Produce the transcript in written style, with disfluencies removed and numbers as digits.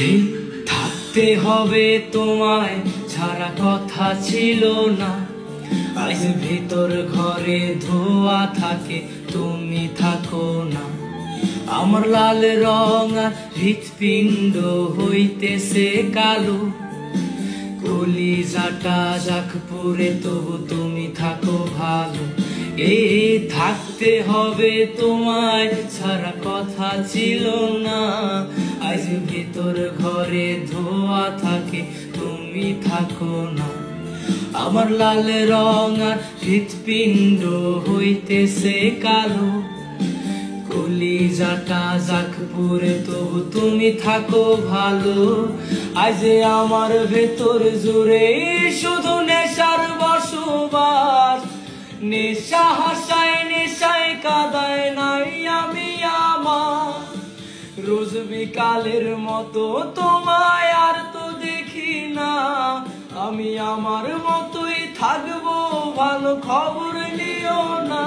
এই থাকতে হবে তোমায় ছাড়া কথা ছিল না, আজ ভিতর ঘরে ধোয়া থাকে তুমি থাকো না। আমার লাল রং আর হৃৎপিণ্ড হইতেছে কালো, কলিজাটা যাক পুরে তবু তুমি থাকো ভালো। এই থাকতে হবে তোমায় ছাড়া কথা ছিল না, আজ ভিতর ঘরে ধোয়া থাকে তুমি থাকো না। আমার লাল রং আর হৃৎপিণ্ড হইতেছে কালো, কলিজাটা যাক পুরে তবু তুমি থাকো ভালো। আজ আমার ভেতর জুড়ে শুধু নেশার বসবাস, নেশা হাসায় নেশায় কাদায় নাই আমি আমার। রোজ বিকালের মতো তোমায় আর তো দেখি না, আমি আমার মতোই থাকবো ভালো খবর নিও না।